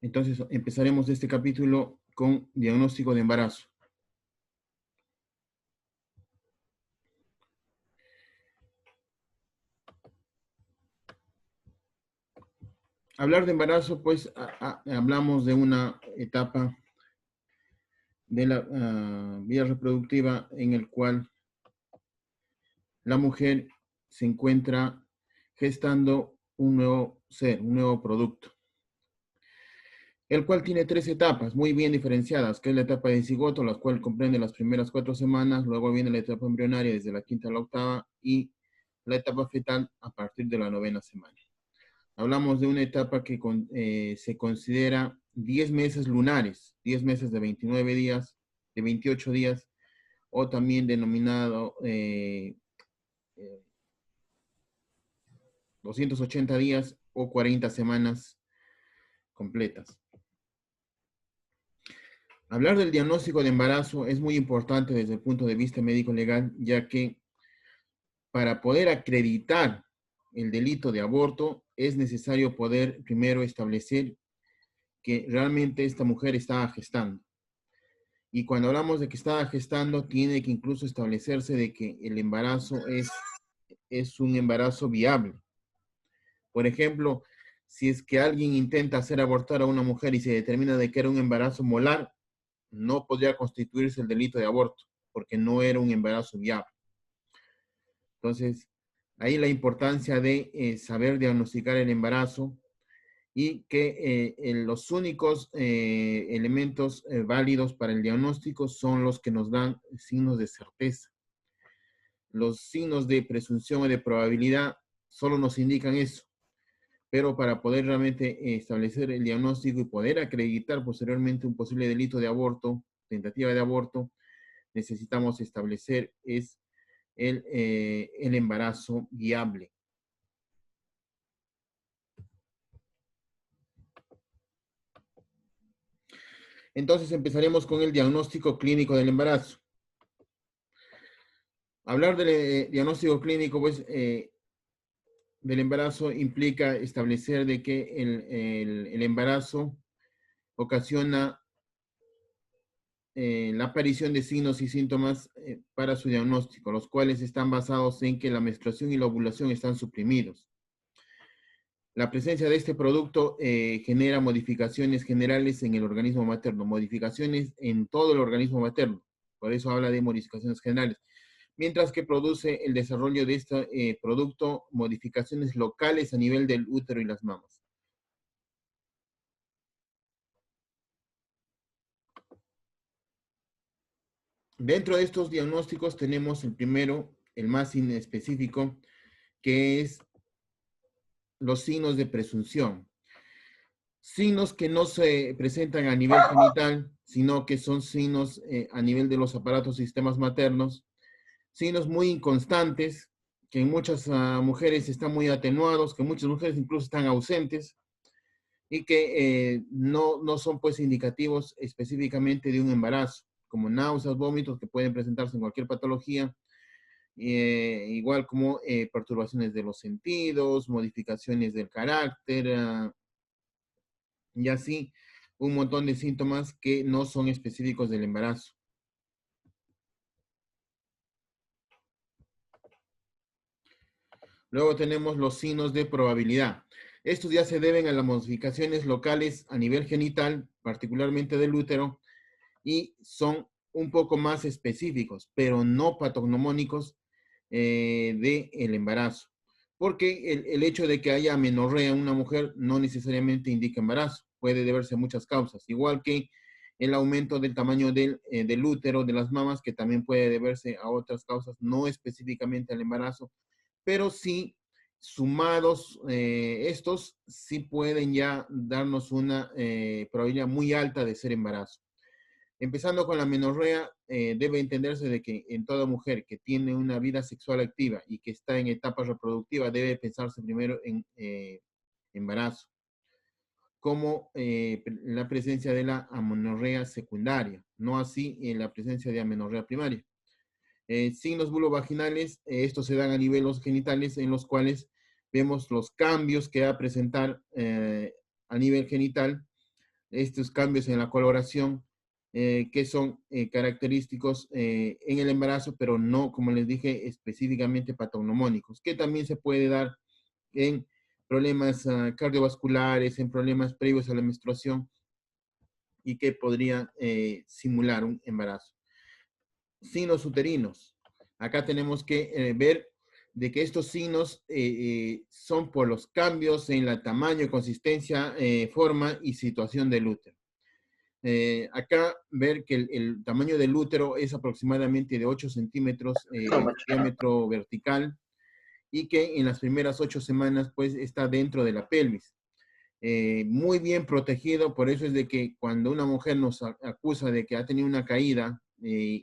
Entonces empezaremos este capítulo con diagnóstico de embarazo. Hablar de embarazo, pues hablamos de una etapa de la vida reproductiva en el cual la mujer se encuentra gestando un nuevo ser, un nuevo producto, el cual tiene tres etapas muy bien diferenciadas, que es la etapa de cigoto, la cual comprende las primeras 4 semanas, luego viene la etapa embrionaria desde la quinta a la octava y la etapa fetal a partir de la 9ª semana. Hablamos de una etapa que se considera 10 meses lunares, 10 meses de 29 días, de 28 días, o también denominado 280 días o 40 semanas completas. Hablar del diagnóstico de embarazo es muy importante desde el punto de vista médico-legal, ya que para poder acreditar el delito de aborto es necesario poder primero establecer que realmente esta mujer estaba gestando. Y cuando hablamos de que estaba gestando, tiene que incluso establecerse de que el embarazo es un embarazo viable. Por ejemplo, si es que alguien intenta hacer abortar a una mujer y se determina de que era un embarazo molar, no podría constituirse el delito de aborto, porque no era un embarazo viable. Entonces, ahí la importancia de saber diagnosticar el embarazo y que los únicos elementos válidos para el diagnóstico son los que nos dan signos de certeza. Los signos de presunción o de probabilidad solo nos indican eso, pero para poder realmente establecer el diagnóstico y poder acreditar posteriormente un posible delito de aborto, tentativa de aborto, necesitamos establecer el embarazo viable. Entonces empezaremos con el diagnóstico clínico del embarazo. Hablar del diagnóstico clínico, pues, del embarazo implica establecer de que el embarazo ocasiona la aparición de signos y síntomas para su diagnóstico, los cuales están basados en que la menstruación y la ovulación están suprimidos. La presencia de este producto genera modificaciones generales en el organismo materno, modificaciones en todo el organismo materno, por eso habla de modificaciones generales, mientras que produce el desarrollo de este producto modificaciones locales a nivel del útero y las mamas. Dentro de estos diagnósticos tenemos el primero, el más específico, que es los signos de presunción. Signos que no se presentan a nivel genital, sino que son signos a nivel de los aparatos sistemas maternos, signos muy inconstantes, que en muchas mujeres están muy atenuados, que muchas mujeres incluso están ausentes, y que no son pues indicativos específicamente de un embarazo, como náuseas, vómitos que pueden presentarse en cualquier patología, igual como perturbaciones de los sentidos, modificaciones del carácter, y así un montón de síntomas que no son específicos del embarazo. Luego tenemos los signos de probabilidad. Estos ya se deben a las modificaciones locales a nivel genital, particularmente del útero, y son un poco más específicos, pero no patognomónicos del embarazo. Porque el hecho de que haya amenorrea en una mujer no necesariamente indica embarazo, puede deberse a muchas causas, igual que el aumento del tamaño del útero, de las mamas, que también puede deberse a otras causas, no específicamente al embarazo, pero sí sumados estos, sí pueden ya darnos una probabilidad muy alta de ser embarazo. Empezando con la menorrea, debe entenderse de que en toda mujer que tiene una vida sexual activa y que está en etapa reproductiva, debe pensarse primero en embarazo, como la presencia de la amenorrea secundaria, no así en la presencia de amenorrea primaria. Signos vulvovaginales, estos se dan a niveles genitales en los cuales vemos los cambios que va a presentar a nivel genital estos cambios en la coloración que son característicos en el embarazo, pero no, como les dije, específicamente patognomónicos, que también se puede dar en problemas cardiovasculares, en problemas previos a la menstruación y que podrían simular un embarazo. Signos uterinos. Acá tenemos que ver de que estos signos son por los cambios en el tamaño, consistencia, forma y situación del útero. Acá ver que el tamaño del útero es aproximadamente de 8 centímetros de diámetro vertical y que en las primeras 8 semanas pues está dentro de la pelvis. Muy bien protegido, por eso es de que cuando una mujer nos acusa de que ha tenido una caída,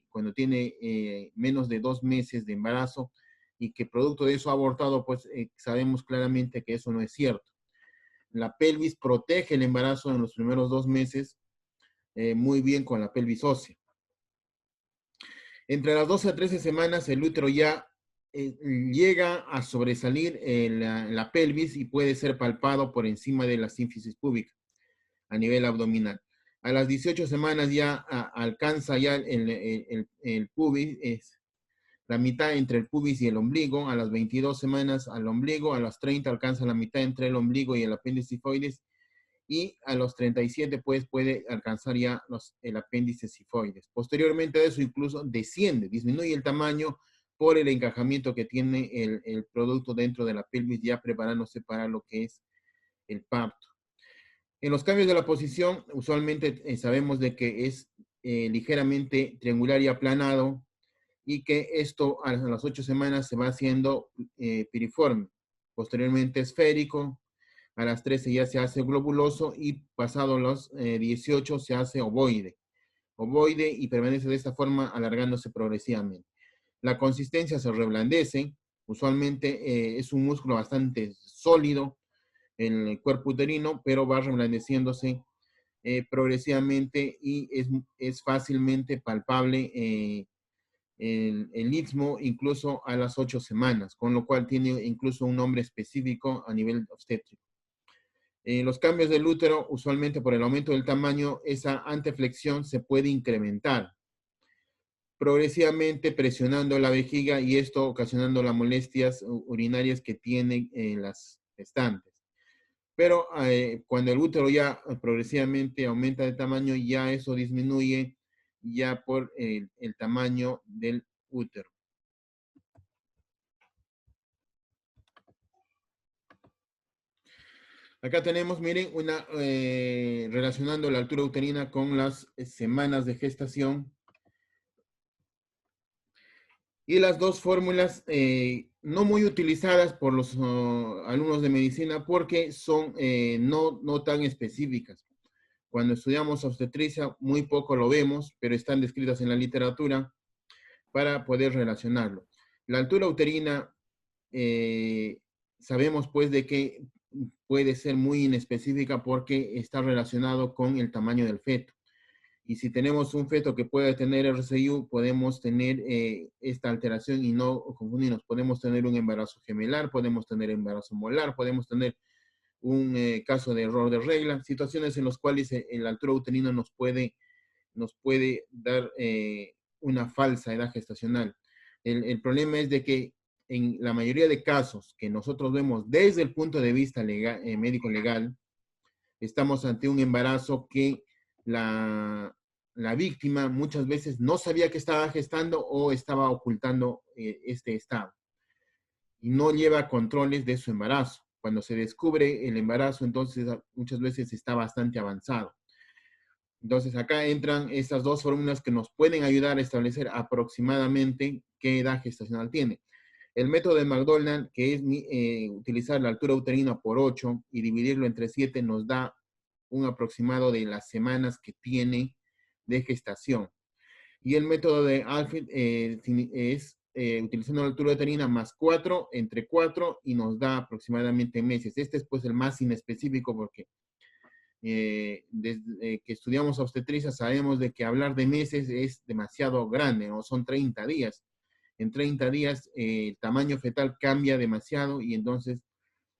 cuando tiene menos de 2 meses de embarazo y que producto de eso ha abortado, pues sabemos claramente que eso no es cierto. La pelvis protege el embarazo en los primeros 2 meses muy bien con la pelvis ósea. Entre las 12 a 13 semanas el útero ya llega a sobresalir la pelvis y puede ser palpado por encima de la sínfisis púbica a nivel abdominal. A las 18 semanas ya alcanza ya el pubis, la mitad entre el pubis y el ombligo. A las 22 semanas al ombligo, a las 30 alcanza la mitad entre el ombligo y el apéndice sifoides, y a los 37 pues puede alcanzar ya el apéndice sifoides. Posteriormente a eso incluso desciende, disminuye el tamaño por el encajamiento que tiene el producto dentro de la pelvis, ya preparándose para lo que es el parto. En los cambios de la posición, usualmente sabemos de que es ligeramente triangular y aplanado, y que esto a las 8 semanas se va haciendo piriforme. Posteriormente esférico, a las 13 ya se hace globuloso y pasado los 18 se hace ovoide. Ovoide y permanece de esta forma alargándose progresivamente. La consistencia se reblandece, usualmente es un músculo bastante sólido en el cuerpo uterino, pero va reblandeciéndose progresivamente y es fácilmente palpable el istmo incluso a las 8 semanas, con lo cual tiene incluso un nombre específico a nivel obstétrico. Los cambios del útero, usualmente por el aumento del tamaño, esa anteflexión se puede incrementar progresivamente presionando la vejiga y esto ocasionando las molestias urinarias que tienen las gestantes. Pero cuando el útero ya progresivamente aumenta de tamaño, ya eso disminuye ya por el tamaño del útero. Acá tenemos, miren, relacionando la altura uterina con las semanas de gestación. Y las dos fórmulas no muy utilizadas por los alumnos de medicina porque son no tan específicas. Cuando estudiamos obstetricia muy poco lo vemos, pero están descritas en la literatura para poder relacionarlo. La altura uterina, sabemos pues de que puede ser muy inespecífica porque está relacionado con el tamaño del feto. Y si tenemos un feto que puede tener RCIU, podemos tener esta alteración y no confundirnos. Podemos tener un embarazo gemelar, podemos tener embarazo molar, podemos tener un caso de error de regla, situaciones en las cuales la altura uterina nos puede dar una falsa edad gestacional. El problema es de que en la mayoría de casos que nosotros vemos desde el punto de vista legal, médico legal, estamos ante un embarazo que la víctima muchas veces no sabía que estaba gestando o estaba ocultando este estado y no lleva controles de su embarazo. Cuando se descubre el embarazo, entonces muchas veces está bastante avanzado. Entonces acá entran estas dos fórmulas que nos pueden ayudar a establecer aproximadamente qué edad gestacional tiene. El método de McDonald, que es utilizar la altura uterina por 8 y dividirlo entre 7, nos da un aproximado de las semanas que tiene de gestación. Y el método de Alfred es utilizando la altura uterina más 4, entre 4, y nos da aproximadamente meses. Este es pues el más inespecífico porque desde que estudiamos obstetricia sabemos de que hablar de meses es demasiado grande, ¿no? Son 30 días. En 30 días el tamaño fetal cambia demasiado y entonces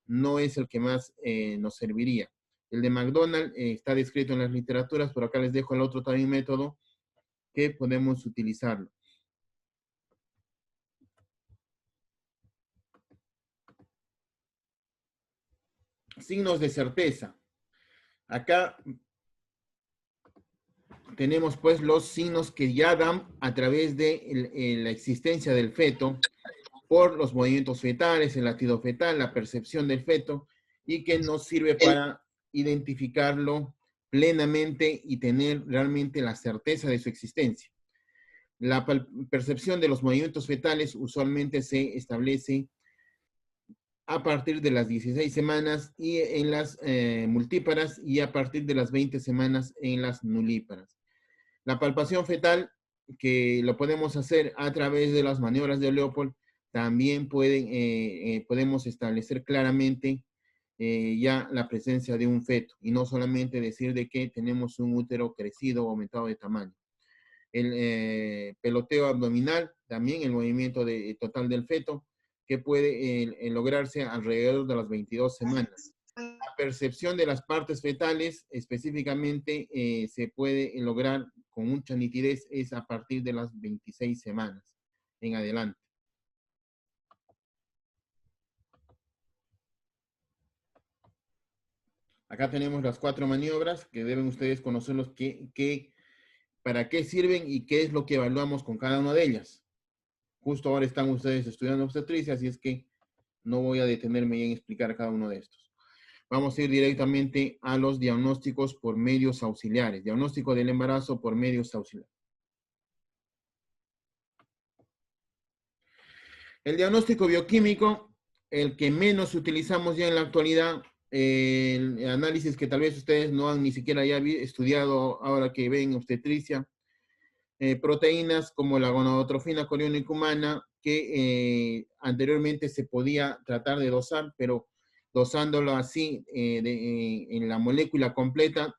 no es el que más nos serviría. El de McDonald está descrito en las literaturas, pero acá les dejo el otro también método que podemos utilizarlo. Signos de certeza. Acá tenemos pues los signos que ya dan a través de la existencia del feto por los movimientos fetales, el latido fetal, la percepción del feto, y que nos sirve para identificarlo plenamente y tener realmente la certeza de su existencia. La percepción de los movimientos fetales usualmente se establece a partir de las 16 semanas y en las multíparas, y a partir de las 20 semanas en las nulíparas. La palpación fetal, que lo podemos hacer a través de las maniobras de Leopold, también podemos establecer claramente ya la presencia de un feto, y no solamente decir de que tenemos un útero crecido o aumentado de tamaño. El peloteo abdominal, también el movimiento total del feto, que puede lograrse alrededor de las 22 semanas. La percepción de las partes fetales específicamente se puede lograr con mucha nitidez es a partir de las 26 semanas en adelante. Acá tenemos las 4 maniobras que deben ustedes conocerlos, para qué sirven y qué es lo que evaluamos con cada una de ellas. Justo ahora están ustedes estudiando obstetricia, así es que no voy a detenerme en explicar cada uno de estos. Vamos a ir directamente a los diagnósticos por medios auxiliares. Diagnóstico del embarazo por medios auxiliares. El diagnóstico bioquímico, el que menos utilizamos ya en la actualidad, el análisis que tal vez ustedes no han ni siquiera ya estudiado ahora que ven obstetricia, proteínas como la gonadotrofina coriónica humana, que anteriormente se podía tratar de dosar, pero dosándolo así en la molécula completa,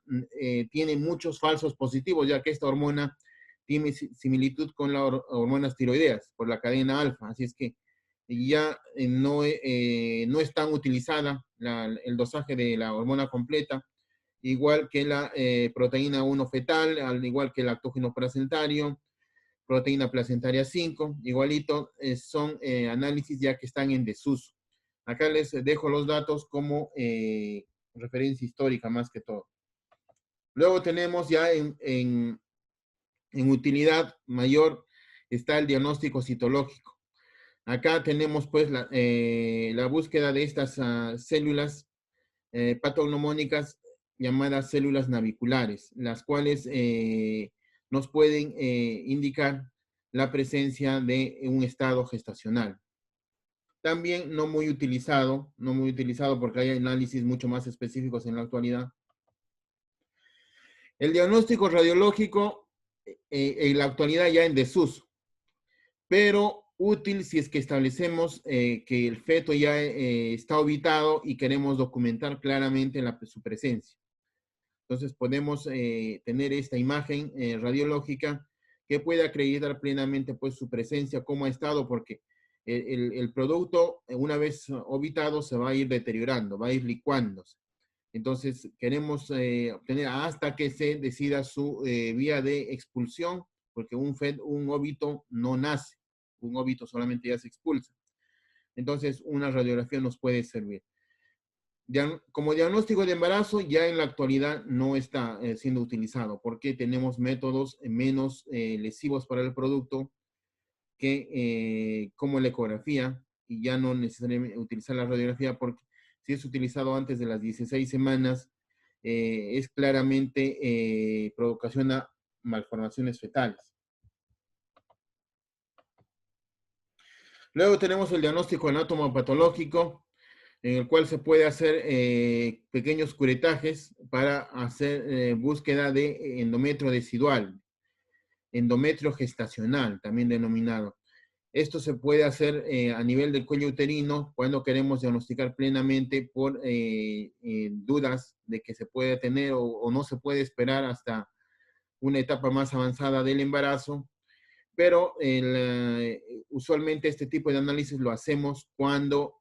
tiene muchos falsos positivos, ya que esta hormona tiene similitud con las hormonas tiroideas por la cadena alfa, así es que ya no es tan utilizada el dosaje de la hormona completa, igual que la proteína 1 fetal, al igual que el lactógeno placentario, proteína placentaria 5, igualito, son análisis ya que están en desuso. Acá les dejo los datos como referencia histórica más que todo. Luego tenemos ya en utilidad mayor está el diagnóstico citológico. Acá tenemos pues la búsqueda de estas células patognomónicas llamadas células naviculares, las cuales nos pueden indicar la presencia de un estado gestacional. También no muy utilizado porque hay análisis mucho más específicos en la actualidad. El diagnóstico radiológico en la actualidad ya en desuso, pero útil si es que establecemos que el feto ya está orbitado y queremos documentar claramente su presencia. Entonces podemos tener esta imagen radiológica que puede acreditar plenamente pues su presencia, cómo ha estado, porque el producto una vez orbitado se va a ir deteriorando, va a ir licuándose. Entonces queremos obtener hasta que se decida su vía de expulsión, porque un óbito no nace, un óbito solamente ya se expulsa. Entonces una radiografía nos puede servir. Como diagnóstico de embarazo ya en la actualidad no está siendo utilizado porque tenemos métodos menos lesivos para el producto que como la ecografía, y ya no necesariamente utilizar la radiografía, porque si es utilizado antes de las 16 semanas es claramente ocasiona malformaciones fetales. Luego tenemos el diagnóstico anatomopatológico, en el cual se puede hacer pequeños curetajes para hacer búsqueda de endometrio decidual, endometrio gestacional, también denominado. Esto se puede hacer a nivel del cuello uterino cuando queremos diagnosticar plenamente por dudas de que se puede tener o no se puede esperar hasta una etapa más avanzada del embarazo. Pero usualmente este tipo de análisis lo hacemos cuando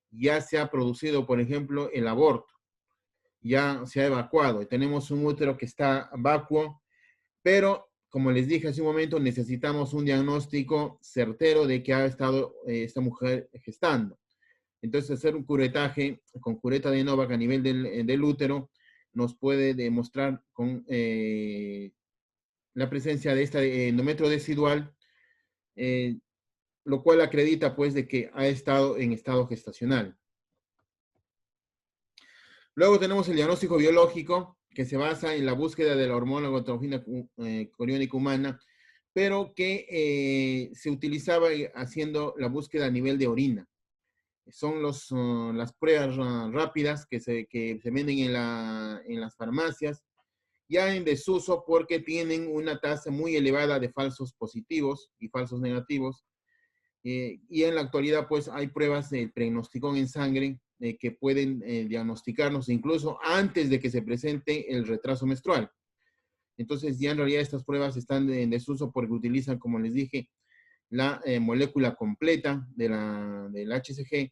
ya se ha producido, por ejemplo, el aborto. ya se ha evacuado y tenemos un útero que está vacuo, pero como les dije hace un momento, necesitamos un diagnóstico certero de que ha estado esta mujer gestando. Entonces, hacer un curetaje con cureta de Novak a nivel del útero nos puede demostrar con la presencia de este endometrio decidual, eh, lo cual acredita pues de que ha estado en estado gestacional. Luego tenemos el diagnóstico biológico, que se basa en la búsqueda de la hormona goitrogena coriónica humana, pero que se utilizaba haciendo la búsqueda a nivel de orina. Son las pruebas rápidas que se venden en las farmacias, ya en desuso porque tienen una tasa muy elevada de falsos positivos y falsos negativos. Y en la actualidad, pues hay pruebas del pregnosticón en sangre que pueden diagnosticarnos incluso antes de que se presente el retraso menstrual. Entonces, ya en realidad estas pruebas están en desuso porque utilizan, como les dije, la molécula completa del HCG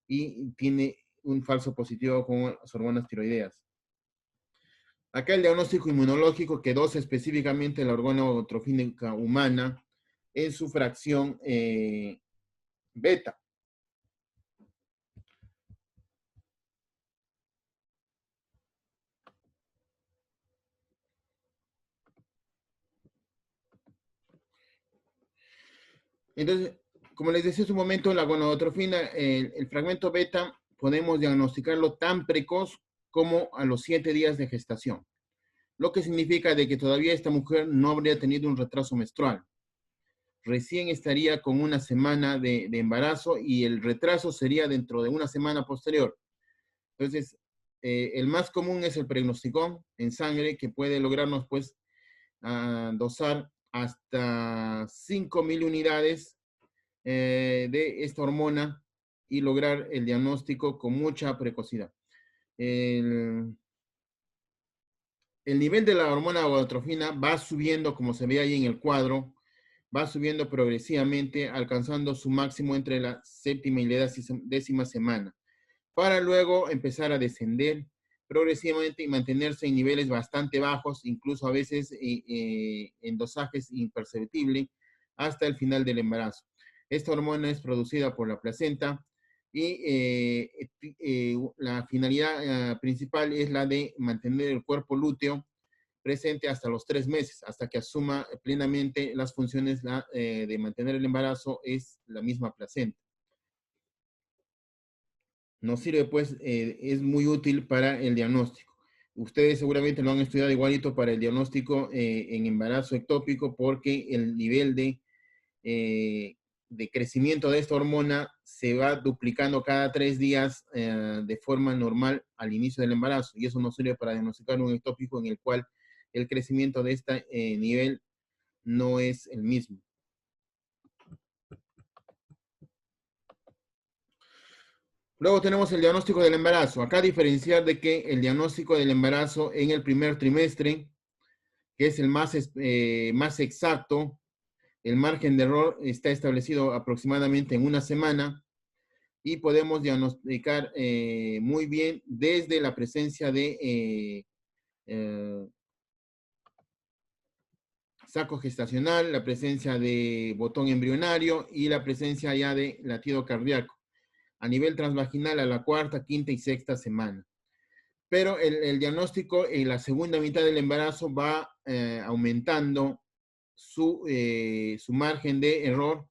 y tiene un falso positivo con las hormonas tiroideas. Acá el diagnóstico inmunológico que dosa específicamente la hormona goitrogénica humana en su fracción beta. Entonces, como les decía hace un momento, la gonadotrofina, el fragmento beta, podemos diagnosticarlo tan precoz como a los 7 días de gestación, lo que significa de que todavía esta mujer no habría tenido un retraso menstrual. Recién estaría con una semana de embarazo y el retraso sería dentro de una semana posterior. Entonces, el más común es el pregnosticón en sangre, que puede lograrnos, pues, dosar hasta 5.000 unidades de esta hormona y lograr el diagnóstico con mucha precocidad. El, el nivel de la hormona gonadotrofina va subiendo, como se ve ahí en el cuadro, va subiendo progresivamente, alcanzando su máximo entre la séptima y la décima semana, para luego empezar a descender progresivamente y mantenerse en niveles bastante bajos, incluso a veces en dosajes imperceptibles, hasta el final del embarazo. Esta hormona es producida por la placenta y la finalidad principal es la de mantener el cuerpo lúteo presente hasta los 3 meses, hasta que asuma plenamente las funciones de mantener el embarazo, es la misma placenta. Nos sirve, pues, es muy útil para el diagnóstico. Ustedes seguramente lo han estudiado igualito para el diagnóstico en embarazo ectópico porque el nivel de crecimiento de esta hormona se va duplicando cada 3 días de forma normal al inicio del embarazo y eso nos sirve para diagnosticar un ectópico en el cual el crecimiento de este nivel no es el mismo. Luego tenemos el diagnóstico del embarazo. Acá diferenciar de que el diagnóstico del embarazo en el primer trimestre, que es el más exacto, el margen de error está establecido aproximadamente en una semana y podemos diagnosticar muy bien desde la presencia de saco gestacional, la presencia de botón embrionario y la presencia ya de latido cardíaco a nivel transvaginal a la cuarta, quinta y sexta semana. Pero el diagnóstico en la segunda mitad del embarazo va aumentando su margen de error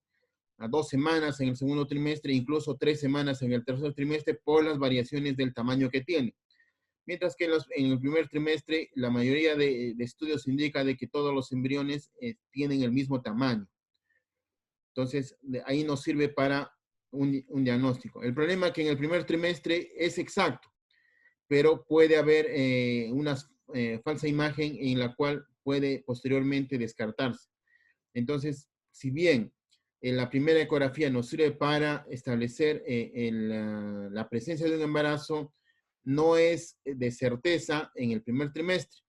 a 2 semanas en el segundo trimestre, incluso 3 semanas en el tercer trimestre por las variaciones del tamaño que tiene. Mientras que en el primer trimestre la mayoría de estudios indica de que todos los embriones tienen el mismo tamaño. Entonces, ahí nos sirve para un diagnóstico. El problema es que en el primer trimestre es exacto, pero puede haber una falsa imagen en la cual puede posteriormente descartarse. Entonces, si bien la primera ecografía nos sirve para establecer la presencia de un embarazo, no es de certeza en el primer trimestre,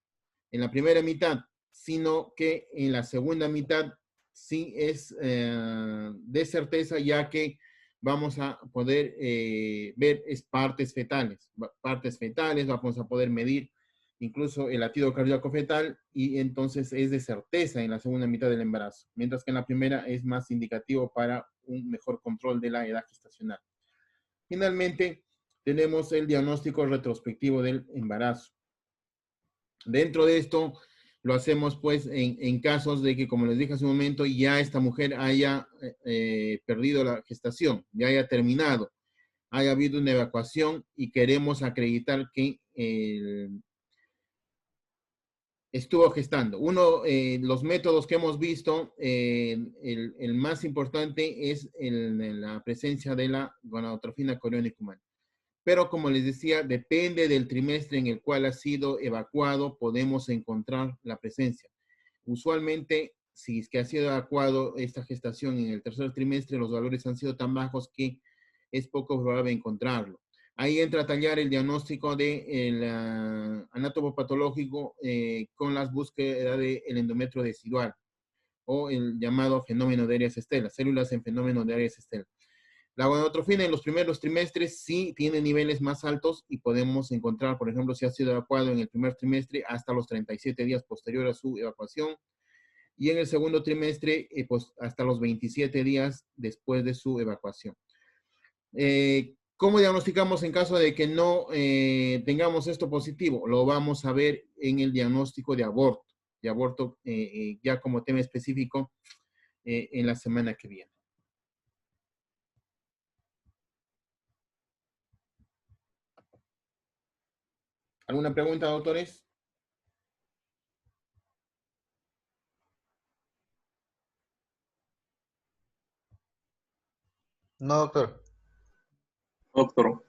en la primera mitad, sino que en la segunda mitad sí es de certeza, ya que vamos a poder ver partes fetales, vamos a poder medir incluso el latido cardíaco fetal y entonces es de certeza en la segunda mitad del embarazo, mientras que en la primera es más indicativo para un mejor control de la edad gestacional. Finalmente, tenemos el diagnóstico retrospectivo del embarazo. Dentro de esto, lo hacemos pues en casos de que, como les dije hace un momento, ya esta mujer haya perdido la gestación, ya haya terminado, haya habido una evacuación y queremos acreditar que estuvo gestando. Los métodos que hemos visto, el más importante es la presencia de la gonadotrofina coriónica humana. Pero como les decía, depende del trimestre en el cual ha sido evacuado, podemos encontrar la presencia. Usualmente, si es que ha sido evacuado esta gestación en el tercer trimestre, los valores han sido tan bajos que es poco probable encontrarlo. Ahí entra a tallar el diagnóstico del anátomo-patológico con las búsquedas del endometrio decidual o el llamado fenómeno de Arias Estela, células en fenómeno de Arias Estela. La gonadotrofina en los primeros trimestres sí tiene niveles más altos y podemos encontrar, por ejemplo, si ha sido evacuado en el primer trimestre hasta los 37 días posterior a su evacuación y en el segundo trimestre pues, hasta los 27 días después de su evacuación. ¿Cómo diagnosticamos en caso de que no tengamos esto positivo? Lo vamos a ver en el diagnóstico de aborto ya como tema específico en la semana que viene. ¿Alguna pregunta, doctores? No, doctor. Doctor.